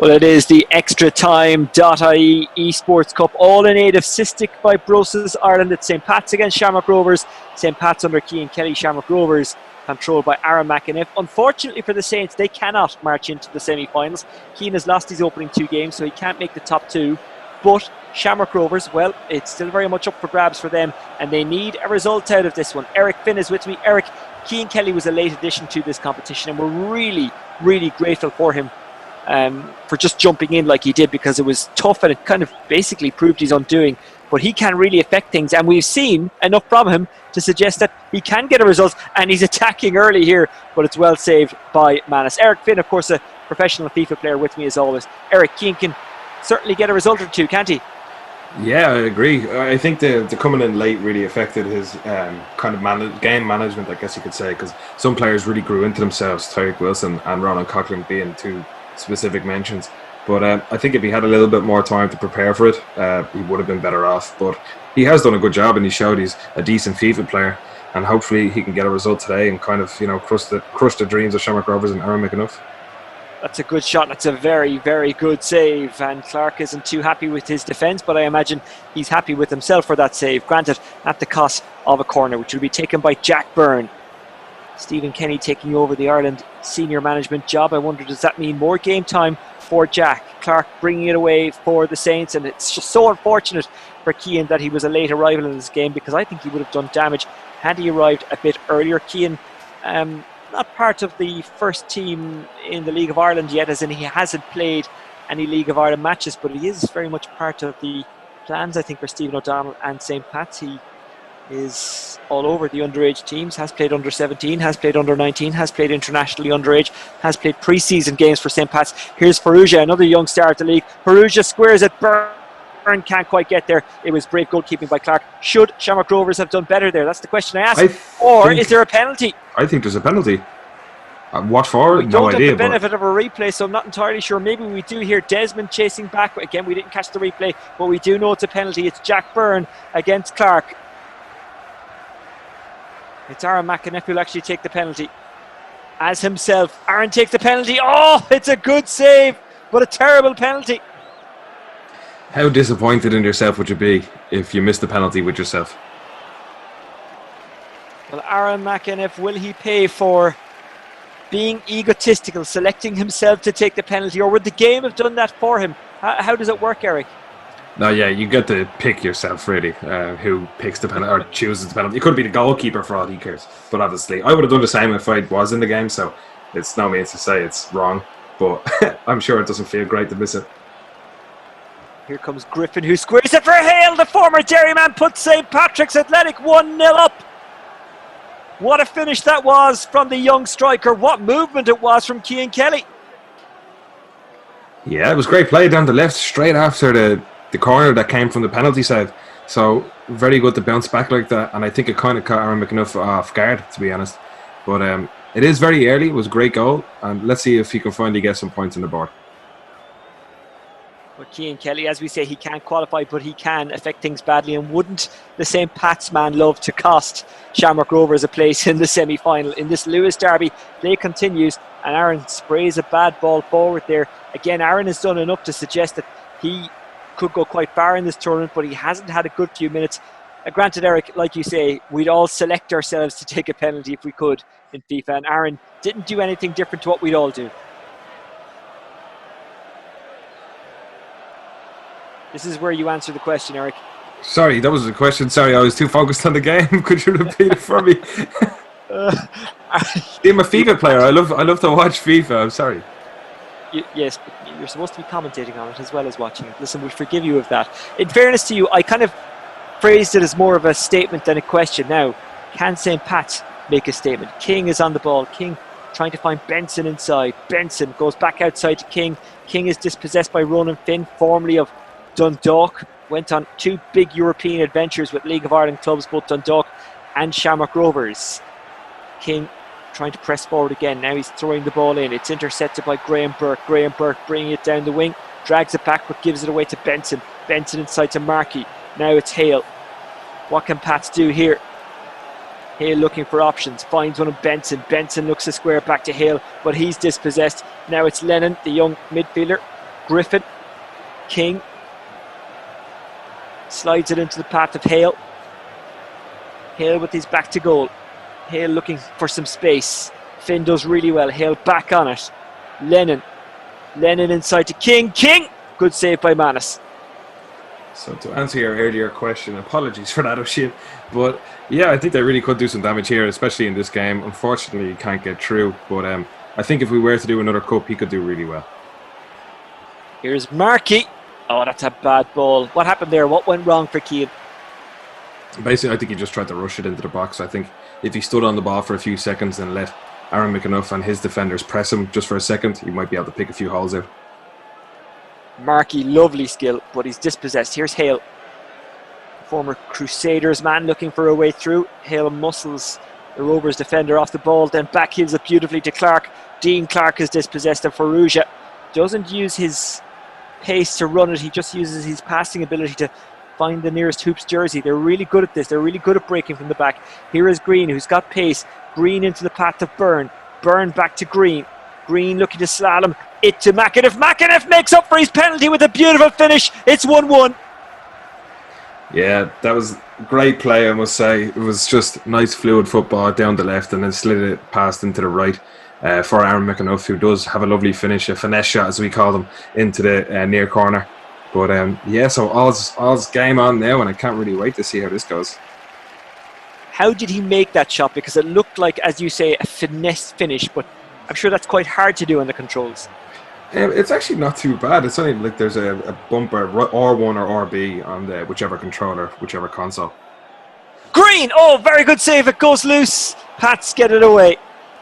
Well, it is the Extratime.ie esports cup, all in aid of cystic fibrosis Ireland. It's St. Pat's against Shamrock Rovers. St. Pat's under Cian Kelly, Shamrock Rovers controlled by Aaron McEneff. Unfortunately for the Saints, they cannot march into the semi-finals. Cian has lost his opening two games, so he can't make the top two. But Shamrock Rovers, well, it's still very much up for grabs for them, and they need a result out of this one. Eric Finn is with me. Eric, Cian Kelly was a late addition to this competition, and we're really, really grateful for him for just jumping in like he did, because it was tough and it kind of basically proved his undoing. But he can really affect things, and we've seen enough from him to suggest that he can get a result, and he's attacking early here, but it's well saved by Manus. Eric Finn, of course, a professional FIFA player, with me as always. Eric, Cian can certainly get a result or two, can't he? Yeah, I agree. I think the coming in late really affected his kind of game management, I guess you could say, because some players really grew into themselves, Tyreek Wilson and Ronan Coughlin being two specific mentions. But I think if he had a little bit more time to prepare for it, he would have been better off. But he has done a good job, and he showed he's a decent FIFA player, and hopefully he can get a result today and kind of, crush the dreams of Shamrock Rovers and Aaron McEneff. That's a good shot. That's a very, very good save. And Clark isn't too happy with his defence, but I imagine he's happy with himself for that save. Granted, at the cost of a corner, which will be taken by Jack Byrne. Stephen Kenny taking over the Ireland senior management job. I wonder, does that mean more game time for Jack? Clark bringing it away for the Saints, and it's just so unfortunate for Cian that he was a late arrival in this game, because I think he would have done damage had he arrived a bit earlier. Cian, not part of the first team in the League of Ireland yet, as in he hasn't played any League of Ireland matches, but he is very much part of the plans, I think, for Stephen O'Donnell and St. Pat's. He is all over the underage teams, has played under 17, has played under 19, has played internationally underage, has played pre-season games for St. Pat's. Here's Farouja, another young star at the league. Farouja squares it. Byrne can't quite get there. It was brave goalkeeping by Clark. Should Shamrock Rovers have done better there? That's the question I ask. Or is there a penalty? I think there's a penalty. What for? We don't have the benefit of a replay, so I'm not entirely sure. Maybe we do hear Desmond chasing back. Again, we didn't catch the replay, but we do know it's a penalty. It's Jack Byrne against Clark. It's Aaron McEneff who'll actually take the penalty as himself. Aaron takes the penalty. Oh, it's a good save, but a terrible penalty. How disappointed in yourself would you be if you missed the penalty with yourself? Well, Aaron McEneff, will he pay for being egotistical, selecting himself to take the penalty, or would the game have done that for him? How does it work, Eric? No, yeah, you get to pick yourself, really, who picks the penalty or chooses the penalty. It could be the goalkeeper for all he cares. But obviously, I would have done the same if I was in the game, so it's no means to say it's wrong. But I'm sure it doesn't feel great to miss it. Here comes Griffin, who squares it for Hale. The former Derryman puts St. Patrick's Athletic 1-0 up. What a finish that was from the young striker. What movement it was from Cian Kelly. Yeah, it was great play down the left, straight after the corner that came from the penalty side. So very good to bounce back like that, and I think it kind of caught Aaron McEneff off guard, to be honest. But it is very early. It was a great goal, and let's see if he can finally get some points on the board. But Cian Kelly, as we say, he can't qualify, but he can affect things badly. And wouldn't the St. Pat's man love to cost Shamrock Rovers a place in the semi-final? In this Lewis derby, play continues, and Aaron sprays a bad ball forward there. Again, Aaron has done enough to suggest that he could go quite far in this tournament, but he hasn't had a good few minutes. Granted, Eric, like you say, we'd all select ourselves to take a penalty if we could in FIFA, and Aaron didn't do anything different to what we'd all do. This is where you answer the question, Eric. Sorry, that was the question. Sorry, I was too focused on the game. Could you repeat it for me? I'm a FIFA player. I love to watch FIFA. I'm sorry. Yes, but you're supposed to be commentating on it as well as watching it. Listen, we forgive you of that. In fairness to you, I kind of phrased it as more of a statement than a question. Now, can St. Pat's make a statement? King is on the ball. King trying to find Benson inside. Benson goes back outside to King. King is dispossessed by Ronan Finn, formerly of Dundalk. Went on two big European adventures with League of Ireland clubs, both Dundalk and Shamrock Rovers. King trying to press forward again. Now he's throwing the ball in. It's intercepted by Graham Burke. Graham Burke bringing it down the wing, drags it back but gives it away to Benson. Benson inside to Markey. Now it's Hale. What can Pats do here? Hale looking for options, finds one of Benson. Benson looks to square back to Hale, but he's dispossessed. Now it's Lennon, the young midfielder. Griffin. King slides it into the path of Hale. Hale with his back to goal. Hale looking for some space. Finn does really well. Hale back on it. Lennon inside to King. Good save by Manus. So to answer your earlier question, apologies for that, O'Shea. But yeah, I think they really could do some damage here, especially in this game. Unfortunately, he can't get through. But I think if we were to do another cup, he could do really well. Here's Markey. Oh, that's a bad ball. What happened there? What went wrong for Cian? Basically, I think he just tried to rush it into the box. I think if he stood on the ball for a few seconds and let Aaron McEneff and his defenders press him just for a second, he might be able to pick a few holes out. Markey, lovely skill, but he's dispossessed. Here's Hale. Former Crusaders man looking for a way through. Hale muscles the Rovers defender off the ball, then backheels it beautifully to Clark. Dean Clark is dispossessed, and Farrugia doesn't use his pace to run it. He just uses his passing ability to find the nearest hoops jersey. They're really good at this. They're really good at breaking from the back. Here is Green, who's got pace. Green into the path of Byrne. Byrne back to Green. Green looking to slalom it to McEneff. McEneff makes up for his penalty with a beautiful finish. It's 1-1. Yeah, that was great play, I must say. It was just nice fluid football down the left and then slid it past into the right for Aaron McEneff, who does have a lovely finish, a finesse shot as we call them, into the near corner. But yeah, so all's game on now, and I can't really wait to see how this goes. How did he make that shot? Because it looked like, as you say, a finesse finish, but I'm sure that's quite hard to do on the controls. It's actually not too bad. It's only like there's a bumper, R1 or RB on the whichever controller, whichever console. Green! Oh, very good save. It goes loose. Pats get it away.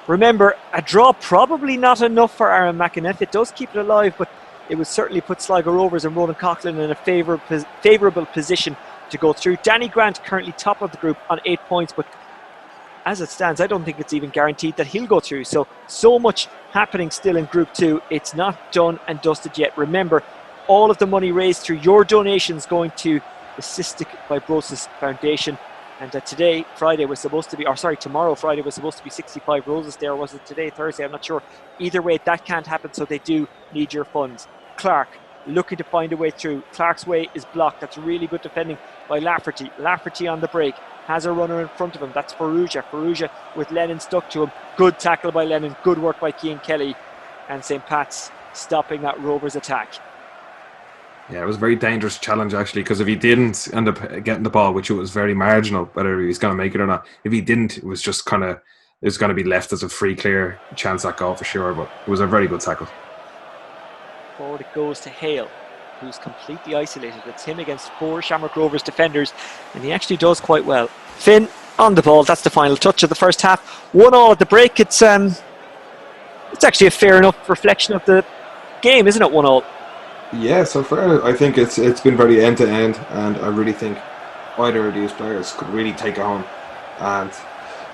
Remember, a draw probably not enough for Aaron McEneff. It does keep it alive, but it would certainly put Sligo Rovers and Ronan Coughlin in a favourable position to go through. Danny Grant currently top of the group on 8 points, but as it stands, I don't think it's even guaranteed that he'll go through. So much happening still in Group 2. It's not done and dusted yet. Remember, all of the money raised through your donations going to the Cystic Fibrosis Foundation. And tomorrow, Friday, was supposed to be 65 roses there. Was it today, Thursday? I'm not sure. Either way, that can't happen, so they do need your funds. Clark, looking to find a way through. Clark's way is blocked. That's really good defending by Lafferty. Lafferty on the break. Has a runner in front of him. That's Farrugia. Farrugia with Lennon stuck to him. Good tackle by Lennon. Good work by Cian Kelly. And St. Pat's stopping that Rovers attack. Yeah, it was a very dangerous challenge, actually, because if he didn't end up getting the ball, which it was very marginal, whether he's going to make it or not, if he didn't, it was just kind of, it was going to be left as a free, clear chance at goal for sure, but it was a very good tackle. Forward it goes to Hale, who's completely isolated. It's him against 4 Shamrock Rovers defenders, and he actually does quite well. Finn on the ball. That's the final touch of the first half. 1-1 at the break. It's actually a fair enough reflection of the game, isn't it? 1-1. Yeah, so far I think it's been very end to end, and I really think either of these players could really take it home, and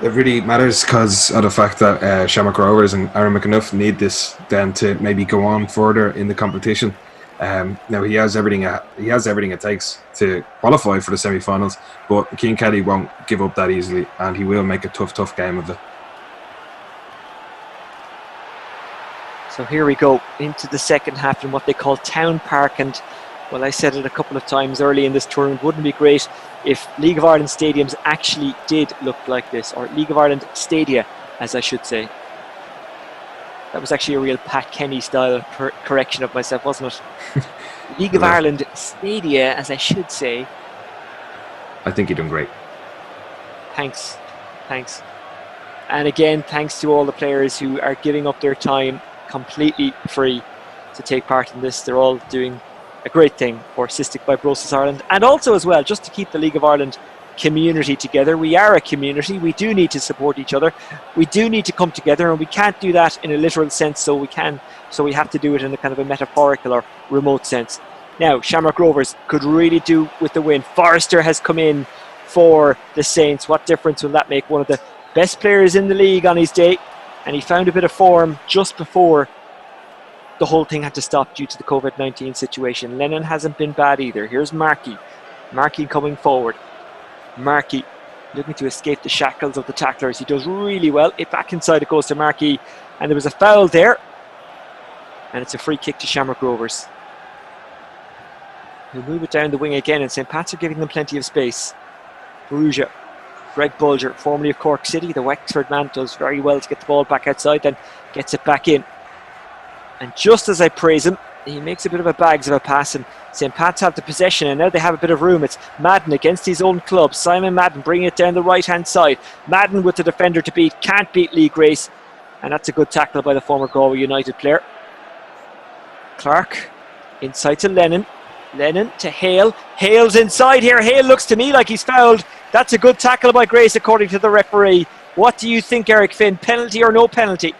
it really matters because of the fact that Shamrock Rovers and Aaron McEneff need this then to maybe go on further in the competition. Now he has everything it takes to qualify for the semi-finals, but Cian Kelly won't give up that easily, and he will make a tough game of it. So here we go into the second half in what they call Town Park, and well, I said it a couple of times early in this tournament, wouldn't it be great if League of Ireland stadiums actually did look like this, or League of Ireland stadia, as I should say. That was actually a real Pat Kenny style correction of myself, wasn't it? League of Ireland stadia, as I should say. I think you're doing great. Thanks. And again, thanks to all the players who are giving up their time completely free to take part in this. They're all doing a great thing for Cystic Fibrosis Ireland, and also as well just to keep the League of Ireland community together. We are a community. We do need to support each other. We do need to come together, and we can't do that in a literal sense, so we have to do it in a kind of a metaphorical or remote sense. Now, Shamrock Rovers could really do with the win. Forrester has come in for the Saints. What difference will that make? One of the best players in the league on his day, and he found a bit of form just before the whole thing had to stop due to the COVID-19 situation. Lennon hasn't been bad either. Here's Markey. Markey coming forward. Markey looking to escape the shackles of the tacklers. He does really well. It back inside it goes to Markey, and there was a foul there, and it's a free kick to Shamrock Rovers. He'll move it down the wing again, and St. Pat's are giving them plenty of space. Perugia, Greg Bulger, formerly of Cork City, the Wexford man, does very well to get the ball back outside, then gets it back in. And just as I praise him, he makes a bit of a bags of a pass, and St. Pat's have the possession, and now they have a bit of room. It's Madden against his own club. Simon Madden bringing it down the right-hand side. Madden with the defender to beat, can't beat Lee Grace, and that's a good tackle by the former Galway United player. Clark inside to Lennon. Lennon to Hale. Hale's inside here. Hale looks to me like he's fouled. That's a good tackle by Grace according to the referee. What do you think, Eric Finn? Penalty or no penalty?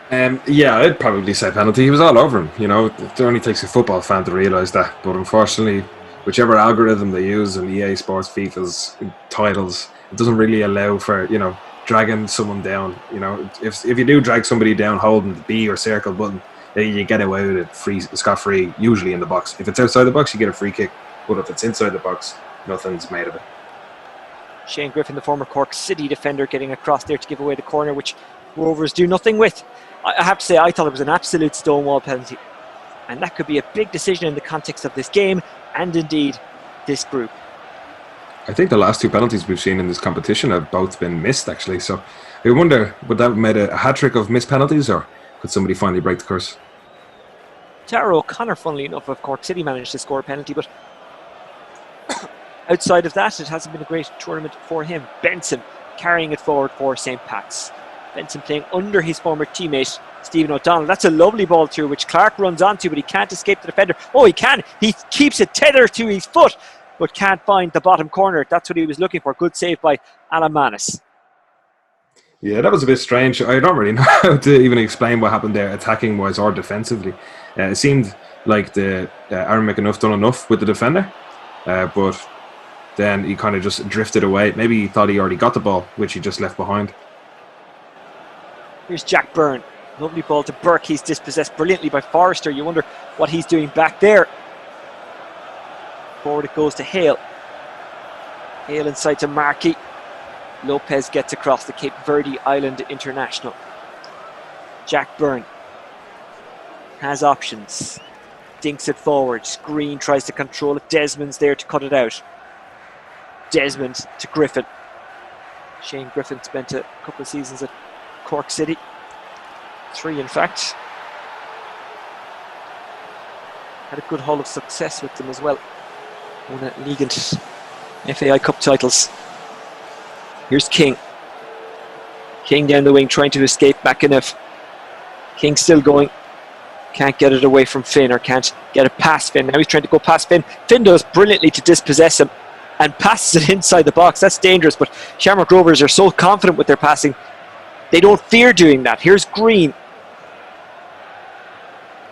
Yeah, I'd probably say penalty. He was all over him. You know, it only takes a football fan to realise that. But unfortunately, whichever algorithm they use in EA Sports, FIFA's titles, it doesn't really allow for, you know, dragging someone down. You know, if you do drag somebody down holding the B or circle button, you get away with it scot-free, usually in the box. If it's outside the box, you get a free kick. But if it's inside the box, nothing's made of it. Shane Griffin, the former Cork City defender, getting across there to give away the corner, which Rovers do nothing with. I have to say, I thought it was an absolute stonewall penalty. And that could be a big decision in the context of this game and indeed this group. I think the last two penalties we've seen in this competition have both been missed, actually. So I wonder, would that have made a hat-trick of missed penalties, or could somebody finally break the curse? Tara O'Connor, funnily enough, of Cork City managed to score a penalty, but outside of that, it hasn't been a great tournament for him. Benson carrying it forward for St. Pat's. Benson playing under his former teammate, Stephen O'Donnell. That's a lovely ball through, which Clark runs onto, but he can't escape the defender. Oh, he can. He keeps it tethered to his foot, but can't find the bottom corner. That's what he was looking for. Good save by Alan Manis. Yeah, that was a bit strange. I don't really know how to even explain what happened there, attacking-wise or defensively. It seemed like the Aaron McEneff done enough with the defender, but then he kind of just drifted away. Maybe he thought he already got the ball, which he just left behind. Here's Jack Byrne. Lovely ball to Burke. He's dispossessed brilliantly by Forrester. You wonder what he's doing back there. Forward it goes to Hale. Hale inside to Markey. Lopez gets across the Cape Verde Island International. Jack Byrne has options. Dinks it forward. Green tries to control it. Desmond's there to cut it out. Desmond to Griffin. Shane Griffin spent a couple of seasons at Cork City. 3 in fact. Had a good haul of success with them as well. Won a league and FAI Cup titles. Here's King. King down the wing trying to escape McEneff. King still going. Can't get it away from Finn, or can't get it past Finn. Now he's trying to go past Finn. Finn does brilliantly to dispossess him and passes it inside the box. That's dangerous, but Shamrock Rovers are so confident with their passing. They don't fear doing that. Here's Green.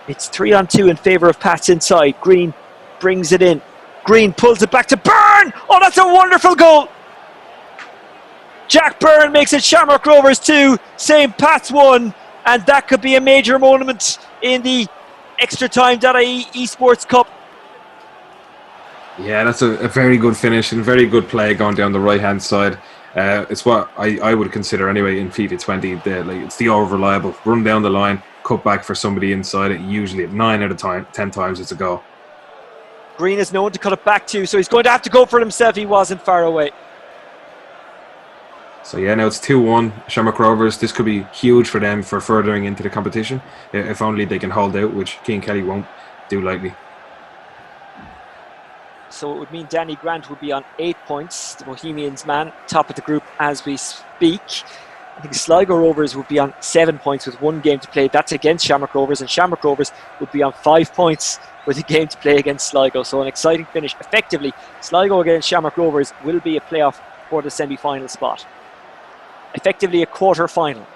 It's 3-on-2 in favour of Pats inside. Green brings it in. Green pulls it back to Byrne. Oh, that's a wonderful goal. Jack Byrne makes it Shamrock Rovers 2, St. Pat's 1, and that could be a major moment in the Extratime.ie esports cup. Yeah, that's a very good finish and very good play going down the right-hand side. It's what I would consider anyway in FIFA 20. It's the over-reliable run down the line, cut back for somebody inside it. Usually, 9 out of 10 times it's a goal. Green is known to cut it back to, so he's going to have to go for it himself. He wasn't far away. So yeah, now it's 2-1 Shamrock Rovers. This could be huge for them for furthering into the competition, if only they can hold out, which Cian Kelly won't do lightly. So it would mean Danny Grant would be on 8 points, the Bohemians man, top of the group as we speak. I think Sligo Rovers would be on 7 points with 1 game to play. That's against Shamrock Rovers, and Shamrock Rovers would be on 5 points with a game to play against Sligo. So an exciting finish. Effectively, Sligo against Shamrock Rovers will be a playoff for the semi-final spot. Effectively a quarter-final.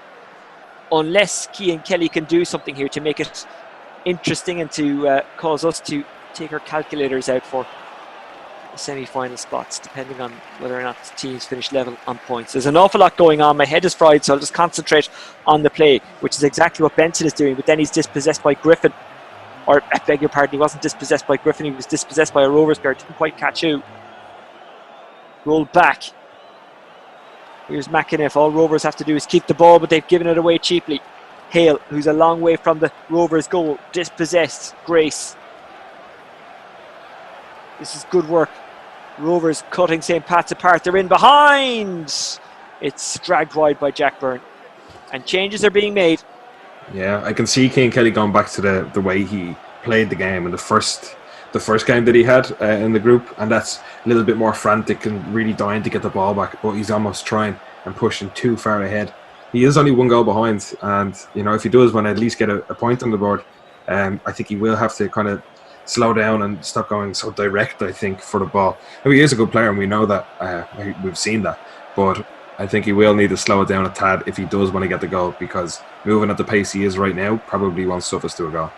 Unless Cian Kelly can do something here to make it interesting and to cause us to take our calculators out for the semi-final spots, depending on whether or not the teams finish level on points. There's an awful lot going on. My head is fried, so I'll just concentrate on the play, which is exactly what Benson is doing. But then he's dispossessed by Griffin. Or, I beg your pardon, he wasn't dispossessed by Griffin, he was dispossessed by a Rovers player. Didn't quite catch who. Roll back. Here's McEneff. All Rovers have to do is keep the ball, but they've given it away cheaply. Hale, who's a long way from the Rovers goal, dispossessed. Grace. This is good work. Rovers cutting St. Pat's apart. They're in behind. It's dragged wide by Jack Byrne. And changes are being made. Yeah, I can see Cian Kelly going back to the way he played the game in the first game that he had in the group, and that's a little bit more frantic and really dying to get the ball back, but he's almost trying and pushing too far ahead. He is only one goal behind, and if he does want to at least get a point on the board, I think he will have to kind of slow down and stop going so direct, I think, for the ball. Now, he is a good player, and we know that. We've seen that, but I think he will need to slow it down a tad if he does want to get the goal, because moving at the pace he is right now probably won't suffice to a goal.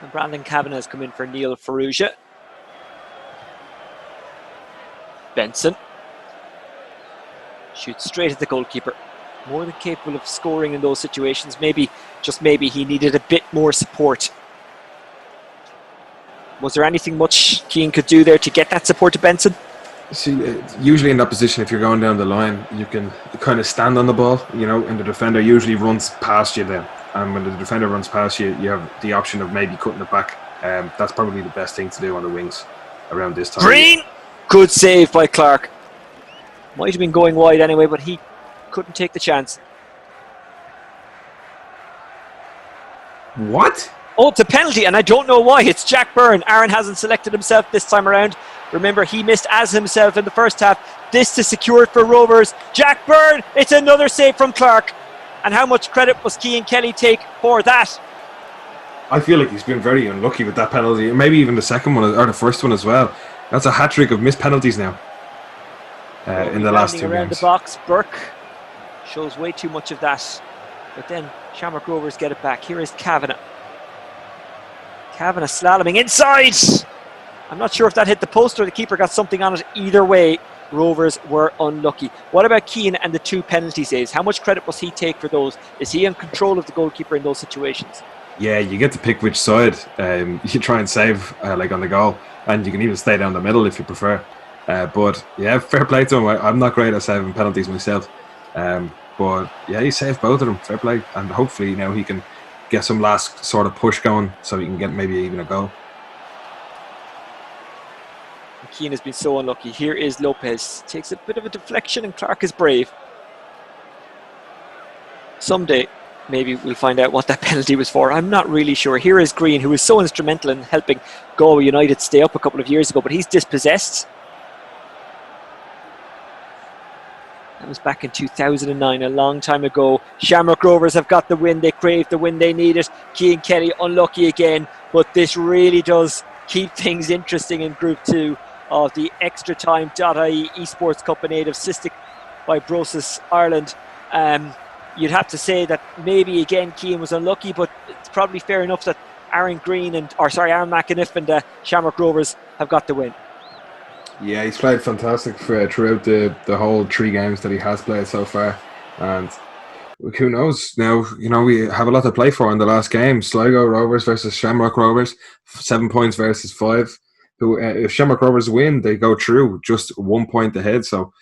And Brandon Kavanagh has come in for Neil Ferrugia. Benson shoots straight at the goalkeeper. More than capable of scoring in those situations. Maybe, just maybe, he needed a bit more support. Was there anything much Cian could do there to get that support to Benson? See, usually in that position, if you're going down the line, you can kind of stand on the ball, and the defender usually runs past you then. And when the defender runs past you, you have the option of maybe cutting it back. That's probably the best thing to do on the wings around this time. Green! Good save by Clark. Might have been going wide anyway, but he couldn't take the chance. What? Oh, it's a penalty, and I don't know why. It's Jack Byrne. Aaron hasn't selected himself this time around. Remember, he missed as himself in the first half. This to secure it for Rovers. Jack Byrne, it's another save from Clark. And how much credit was Cian Kelly take for that? I feel like he's been very unlucky with that penalty. Maybe even the second one or the first one as well. That's a hat-trick of missed penalties now in the last 2 around games. The box, Burke shows way too much of that. But then Shamrock Rovers get it back. Here is Kavanagh. Kavanagh slaloming inside. I'm not sure if that hit the post or the keeper got something on it. Either way, Rovers were unlucky. What about Cian and the 2 penalty saves? How much credit must he take for those? Is he in control of the goalkeeper in those situations? Yeah, you get to pick which side you try and save, like on the goal, and you can even stay down the middle if you prefer. But yeah, fair play to him. I'm not great at saving penalties myself, but yeah, he saved both of them. Fair play, and hopefully now he can get some last sort of push going so he can get maybe even a goal. Cian has been so unlucky. Here is Lopez. Takes a bit of a deflection, and Clark is brave. Someday, maybe we'll find out what that penalty was for. I'm not really sure. Here is Green, who was so instrumental in helping Galway United stay up a couple of years ago, but he's dispossessed. That was back in 2009, a long time ago. Shamrock Rovers have got the win. They craved the win. They need it. Cian Kelly unlucky again, but this really does keep things interesting in Group 2 of the Extratime.ie esports cup in aid of cystic fibrosis Ireland. You'd have to say that maybe again Cian was unlucky, but it's probably fair enough that Aaron McEneff and Shamrock Rovers have got the win. Yeah, he's played fantastic throughout the whole 3 games that he has played so far, and who knows now, we have a lot to play for in the last game. Sligo Rovers versus Shamrock Rovers, 7 points versus 5. If Shamrock Rovers win, they go through just 1 point ahead. So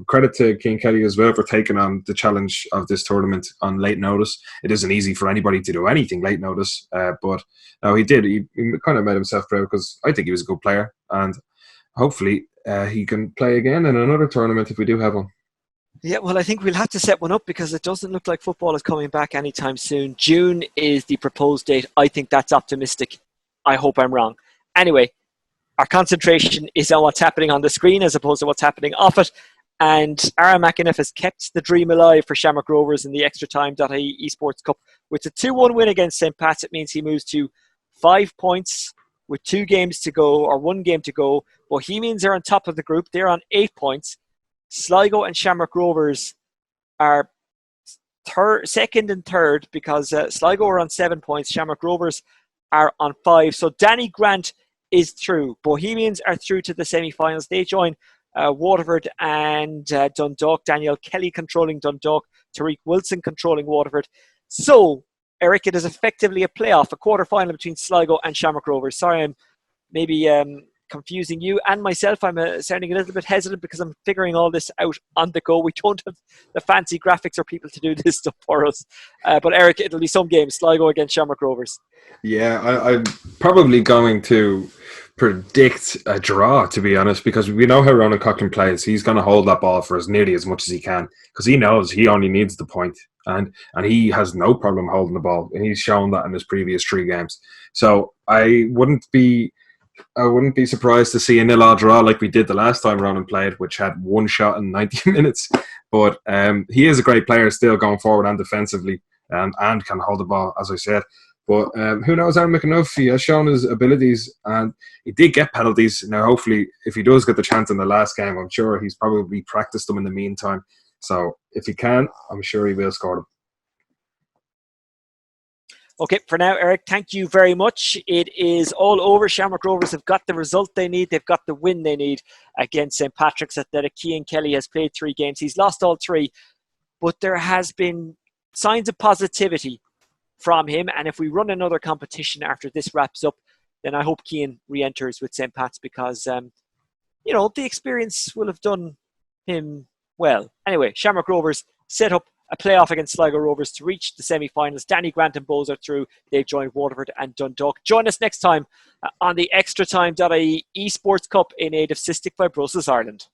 credit to Cian Kelly as well for taking on the challenge of this tournament on late notice. It isn't easy for anybody to do anything late notice, but no, he did. He kind of made himself proud, because I think he was a good player, and hopefully he can play again in another tournament if we do have one. Yeah, well, I think we'll have to set one up, because it doesn't look like football is coming back anytime soon. June is the proposed date. I think that's optimistic. I hope I'm wrong. Anyway, our concentration is on what's happening on the screen as opposed to what's happening off it. And Aaron McEneff has kept the dream alive for Shamrock Rovers in the Extratime.ie esports cup. With a 2-1 win against St. Pat's, it means he moves to 5 points with 2 games to go, or 1 game to go. Bohemians are on top of the group. They're on 8 points. Sligo and Shamrock Rovers are second and third, because Sligo are on 7 points. Shamrock Rovers are on 5. So Danny Grant is through. Bohemians are through to the semi-finals. They join Waterford and Dundalk. Daniel Kelly controlling Dundalk. Tariq Wilson controlling Waterford. So, Eric, it is effectively a playoff, a quarter-final between Sligo and Shamrock Rovers. Sorry, I'm maybe confusing you and myself. I'm sounding a little bit hesitant because I'm figuring all this out on the go. We don't have the fancy graphics or people to do this stuff for us. But Eric, it'll be some games. Sligo against Shamrock Rovers. Yeah, I'm probably going to predict a draw, to be honest, because we know how Ronan Coughlin plays. He's going to hold that ball for as nearly as much as he can because he knows he only needs the point, and he has no problem holding the ball, and he's shown that in his previous 3 games. So I wouldn't be surprised to see a 0-0 draw like we did the last time Ronan played, which had 1 shot in 90 minutes. But he is a great player still going forward and defensively, and can hold the ball, as I said. But who knows, Aaron McEneff, he has shown his abilities, and he did get penalties. Now, hopefully, if he does get the chance in the last game, I'm sure he's probably practiced them in the meantime. So if he can, I'm sure he will score them. Okay, for now, Eric, thank you very much. It is all over. Shamrock Rovers have got the result they need. They've got the win they need against St. Patrick's Athletic. Cian Kelly has played 3 games. He's lost all 3, but there has been signs of positivity from him. And if we run another competition after this wraps up, then I hope Cian re-enters with St. Pat's because, the experience will have done him well. Anyway, Shamrock Rovers set up a playoff against Sligo Rovers to reach the semi-finals. Danny Grant and Bowes are through. They've joined Waterford and Dundalk. Join us next time on the Extratime.ie esports cup in aid of Cystic Fibrosis Ireland.